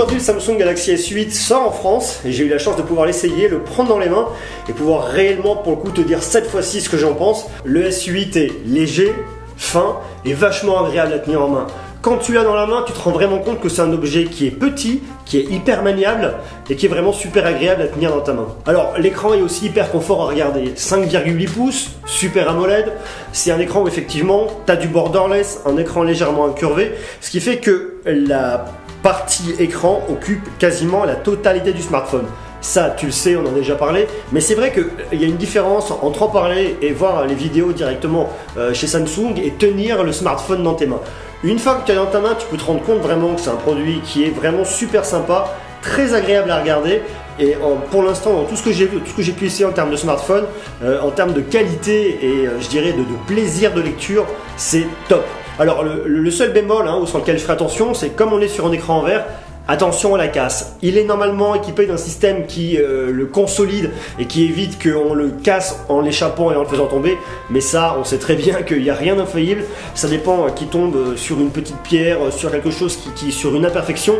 Aujourd'hui, le Samsung Galaxy S8 sort en France et j'ai eu la chance de pouvoir l'essayer, le prendre dans les mains et pouvoir réellement, pour le coup, te dire cette fois-ci ce que j'en pense. Le S8 est léger, fin et vachement agréable à tenir en main. Quand tu l'as dans la main, tu te rends vraiment compte que c'est un objet qui est petit, qui est hyper maniable et qui est vraiment super agréable à tenir dans ta main. Alors l'écran est aussi hyper confort à regarder, 5,8 pouces, Super AMOLED, c'est un écran où effectivement tu as du borderless, un écran légèrement incurvé, ce qui fait que la partie écran occupe quasiment la totalité du smartphone. Ça, tu le sais, on en a déjà parlé, mais c'est vrai qu'il y a une différence entre en parler et voir les vidéos directement chez Samsung et tenir le smartphone dans tes mains. Une fois que tu as dans ta main, tu peux te rendre compte vraiment que c'est un produit qui est vraiment super sympa, très agréable à regarder. Et pour l'instant, dans tout ce que j'ai vu, tout ce que j'ai pu essayer en termes de smartphone, en termes de qualité et je dirais de plaisir de lecture, c'est top. Alors le seul bémol sur lequel je ferai attention, c'est comme on est sur un écran en verre, attention à la casse. Il est normalement équipé d'un système qui le consolide et qui évite qu'on le casse en l'échappant et en le faisant tomber. Mais ça, on sait très bien qu'il n'y a rien d'infaillible. Ça dépend qui tombe sur une petite pierre, sur quelque chose qui sur une imperfection.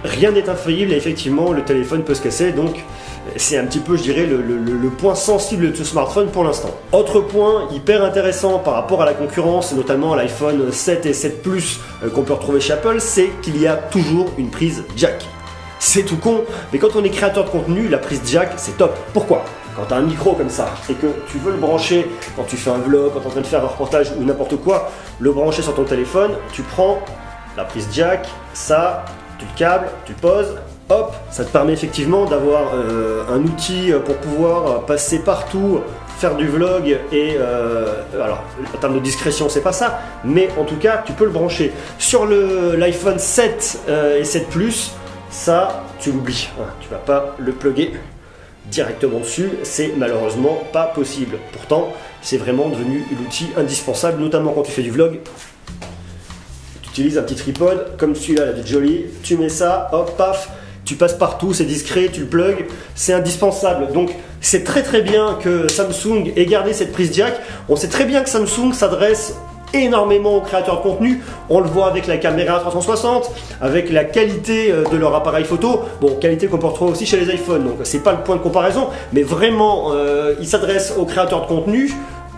Rien n'est infaillible et effectivement le téléphone peut se casser. Donc c'est un petit peu, je dirais, le point sensible de ce smartphone pour l'instant. Autre point hyper intéressant par rapport à la concurrence, notamment à l'iPhone 7 et 7 Plus qu'on peut retrouver chez Apple, c'est qu'il y a toujours une prise jack. C'est tout con, mais quand on est créateur de contenu, la prise jack, c'est top. Pourquoi ? Quand tu as un micro comme ça et que tu veux le brancher quand tu fais un vlog, quand tu es en train de faire un reportage ou n'importe quoi, le brancher sur ton téléphone, tu prends la prise jack, ça, tu le câbles, tu poses, hop, ça te permet effectivement d'avoir un outil pour pouvoir passer partout, faire du vlog et alors en termes de discrétion c'est pas ça, mais en tout cas tu peux le brancher. Sur l'iPhone 7 et 7 Plus, ça tu l'oublies, tu vas pas le plugger directement dessus, c'est malheureusement pas possible. Pourtant c'est vraiment devenu l'outil indispensable, notamment quand tu fais du vlog. Tu utilises un petit tripod comme celui-là, la vie jolie, tu mets ça, hop, paf, tu passes partout, c'est discret, tu le plugs, c'est indispensable. Donc c'est très bien que Samsung ait gardé cette prise jack. On sait très bien que Samsung s'adresse énormément aux créateurs de contenu. On le voit avec la caméra 360, avec la qualité de leur appareil photo. Bon, qualité qu'on peut retrouver aussi chez les iPhones, donc c'est pas le point de comparaison, mais vraiment, ils s'adressent aux créateurs de contenu.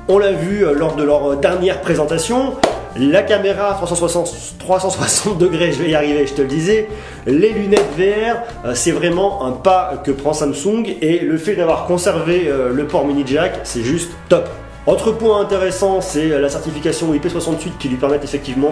On l'a vu lors de leur dernière présentation. La caméra 360 degrés, je vais y arriver, je te le disais. Les lunettes VR, c'est vraiment un pas que prend Samsung et le fait d'avoir conservé le port mini jack, c'est juste top. Autre point intéressant, c'est la certification IP68 qui lui permet effectivement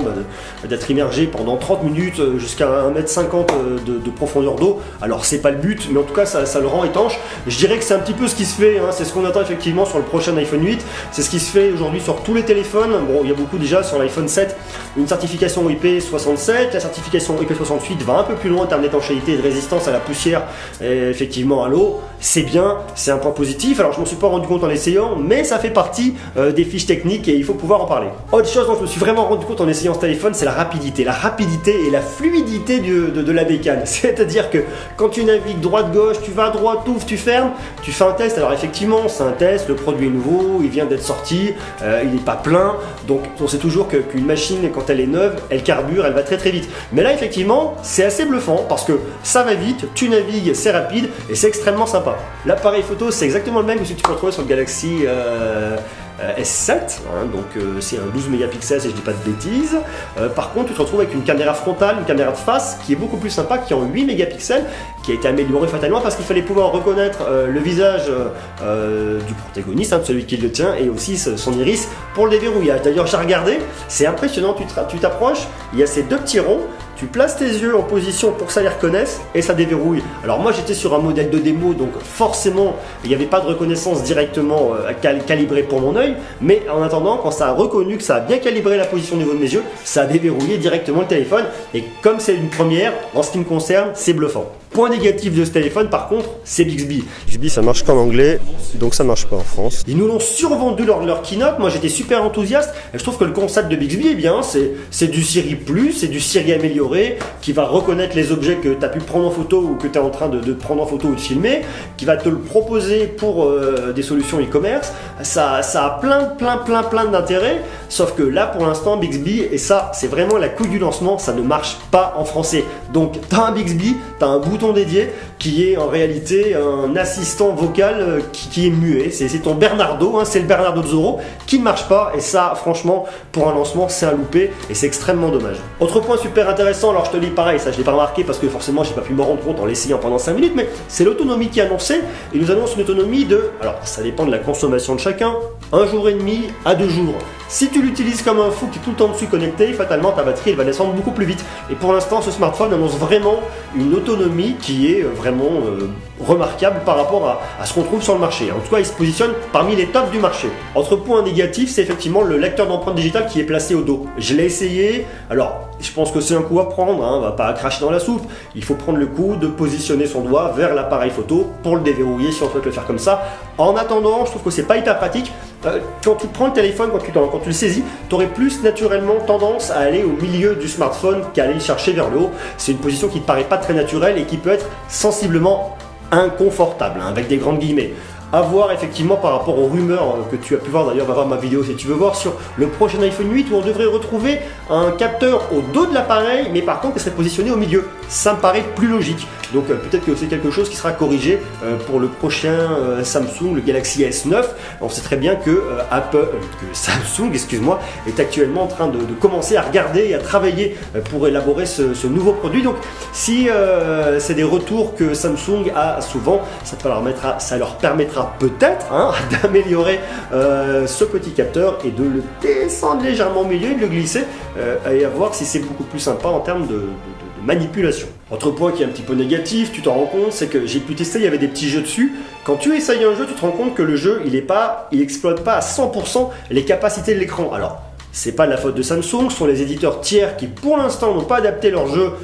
d'être immergé pendant 30 minutes jusqu'à 1,50 m de profondeur d'eau. Alors c'est pas le but, mais en tout cas ça le rend étanche. Je dirais que c'est un petit peu ce qui se fait, c'est ce qu'on attend effectivement sur le prochain iPhone 8. C'est ce qui se fait aujourd'hui sur tous les téléphones. Bon, il y a beaucoup déjà sur l'iPhone 7, une certification IP67. La certification IP68 va un peu plus loin en termes d'étanchéité et de résistance à la poussière et effectivement à l'eau. C'est bien, c'est un point positif. Alors je m'en suis pas rendu compte en essayant, mais ça fait partie des fiches techniques et il faut pouvoir en parler. Autre chose dont je me suis vraiment rendu compte en essayant ce téléphone, c'est la rapidité et la fluidité de la bécane. C'est-à-dire que quand tu navigues droite-gauche, tu vas à droite, ouvres, tu fermes, tu fais un test. Alors effectivement, c'est un test, le produit est nouveau, il vient d'être sorti, il n'est pas plein, donc on sait toujours qu'une machine, quand elle est neuve, elle carbure, elle va très vite. Mais là, effectivement, c'est assez bluffant parce que ça va vite, tu navigues, c'est rapide et c'est extrêmement sympa. L'appareil photo, c'est exactement le même que ce que tu peux retrouver sur le Galaxy S7, donc c'est un 12 mégapixels si je dis pas de bêtises. Par contre tu te retrouves avec une caméra frontale, une caméra de face qui est beaucoup plus sympa, qui est en 8 mégapixels, qui a été améliorée fatalement parce qu'il fallait pouvoir reconnaître le visage du protagoniste, de celui qui le tient, et aussi son iris pour le déverrouillage. D'ailleurs j'ai regardé, c'est impressionnant, tu t'approches, il y a ces deux petits ronds, tu places tes yeux en position pour que ça les reconnaisse et ça déverrouille. Alors moi j'étais sur un modèle de démo, donc forcément il n'y avait pas de reconnaissance directement calibrée pour mon œil, mais en attendant, quand ça a reconnu que ça a bien calibré la position au niveau de mes yeux, ça a déverrouillé directement le téléphone, et comme c'est une première, en ce qui me concerne, c'est bluffant. Point négatif de ce téléphone par contre, c'est Bixby. Bixby ça marche qu'en anglais, donc ça marche pas en France. Ils nous l'ont survendu leur keynote, moi j'étais super enthousiaste et je trouve que le concept de Bixby est bien, c'est du Siri Plus, c'est du Siri amélioré qui va reconnaître les objets que tu as pu prendre en photo ou que tu es en train de prendre en photo ou de filmer, qui va te le proposer pour des solutions e-commerce. Ça a plein d'intérêts, sauf que là pour l'instant Bixby, et ça c'est vraiment la couille du lancement, ça ne marche pas en français. Donc tu as un Bixby, tu as un bouton dédié qui est en réalité un assistant vocal qui est muet. C'est ton Bernardo, hein, c'est le Bernardo de Zorro qui ne marche pas et ça franchement pour un lancement c'est un loupé et c'est extrêmement dommage. Autre point super intéressant, alors je te dis pareil, ça je l'ai pas remarqué parce que forcément j'ai pas pu me rendre compte en l'essayant pendant 5 minutes, mais c'est l'autonomie qui est annoncée. Il nous annonce une autonomie de, alors ça dépend de la consommation de chacun, 1 jour et demi à 2 jours. Si tu l'utilises comme un fou, qui est tout le temps dessus connecté, fatalement ta batterie elle va descendre beaucoup plus vite. Et pour l'instant, ce smartphone annonce vraiment une autonomie qui est vraiment remarquable par rapport à ce qu'on trouve sur le marché. En tout cas, il se positionne parmi les tops du marché. Autre point négatif, c'est effectivement le lecteur d'empreintes digitales qui est placé au dos. Je l'ai essayé, alors je pense que c'est un coup à prendre, hein, on va pas cracher dans la soupe. Il faut prendre le coup de positionner son doigt vers l'appareil photo pour le déverrouiller si on souhaite le faire comme ça. En attendant, je trouve que c'est pas hyper pratique. Quand tu prends le téléphone, quand tu le saisis, tu aurais plus naturellement tendance à aller au milieu du smartphone qu'à aller le chercher vers le haut. C'est une position qui ne te paraît pas très naturelle et qui peut être sensiblement inconfortable, hein, avec des grandes guillemets. À voir effectivement par rapport aux rumeurs que tu as pu voir, d'ailleurs va voir ma vidéo si tu veux voir sur le prochain iPhone 8 où on devrait retrouver un capteur au dos de l'appareil mais par contre qui serait positionné au milieu. Ça me paraît plus logique. Donc peut-être que c'est quelque chose qui sera corrigé pour le prochain Samsung, le Galaxy S9. On sait très bien que Samsung, excuse-moi, est actuellement en train de commencer à regarder et à travailler pour élaborer ce nouveau produit. Donc si c'est des retours que Samsung a souvent, ça leur permettra peut-être d'améliorer ce petit capteur et de le descendre légèrement au milieu et de le glisser et à voir si c'est beaucoup plus sympa en termes de manipulation. Autre point qui est un petit peu négatif, tu t'en rends compte, c'est que j'ai pu tester, il y avait des petits jeux dessus. Quand tu essayes un jeu, tu te rends compte que le jeu, il exploite pas à 100% les capacités de l'écran. Alors, c'est pas de la faute de Samsung, ce sont les éditeurs tiers qui pour l'instant n'ont pas adapté leur jeu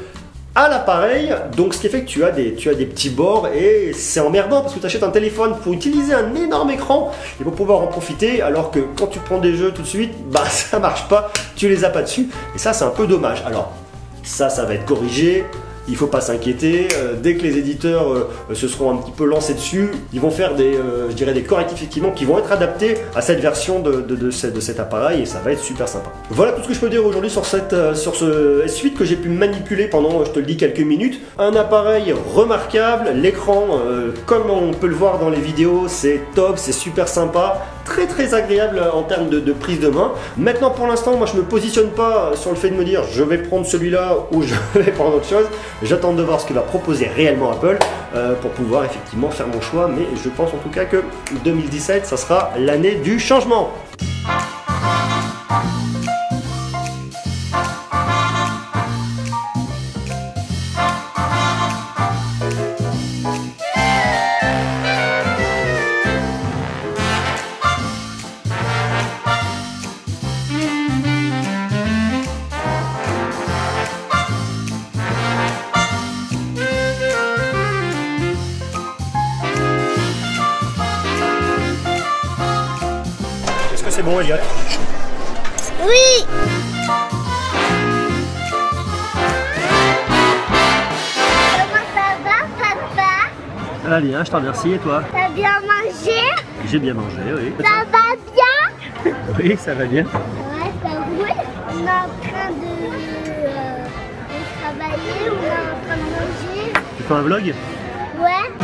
à l'appareil, donc ce qui fait que tu as des petits bords et c'est emmerdant parce que tu achètes un téléphone pour utiliser un énorme écran et pour pouvoir en profiter alors que quand tu prends des jeux tout de suite, bah ça marche pas, tu les as pas dessus et ça c'est un peu dommage. Alors ça va être corrigé. Il ne faut pas s'inquiéter, dès que les éditeurs se seront un petit peu lancés dessus, ils vont faire des correctifs effectivement qui vont être adaptés à cette version de cet appareil et ça va être super sympa. Voilà tout ce que je peux dire aujourd'hui sur ce S8 que j'ai pu manipuler pendant, je te le dis, quelques minutes. Un appareil remarquable, l'écran, comme on peut le voir dans les vidéos, c'est top, c'est super sympa. Très agréable en termes de prise de main. Maintenant pour l'instant moi je me positionne pas sur le fait de me dire je vais prendre celui-là ou je vais prendre autre chose. J'attends de voir ce que va proposer réellement Apple pour pouvoir effectivement faire mon choix, mais je pense en tout cas que 2017 ça sera l'année du changement. Est-ce que c'est bon, Elliot? Oui. Comment ça va, papa? Ça va bien, je te remercie, et toi? T'as bien mangé? J'ai bien mangé, oui. Ça va bien? Oui, ça va bien. Ouais, ça roule. On est en train de travailler, on est en train de manger. Tu fais un vlog? Ouais.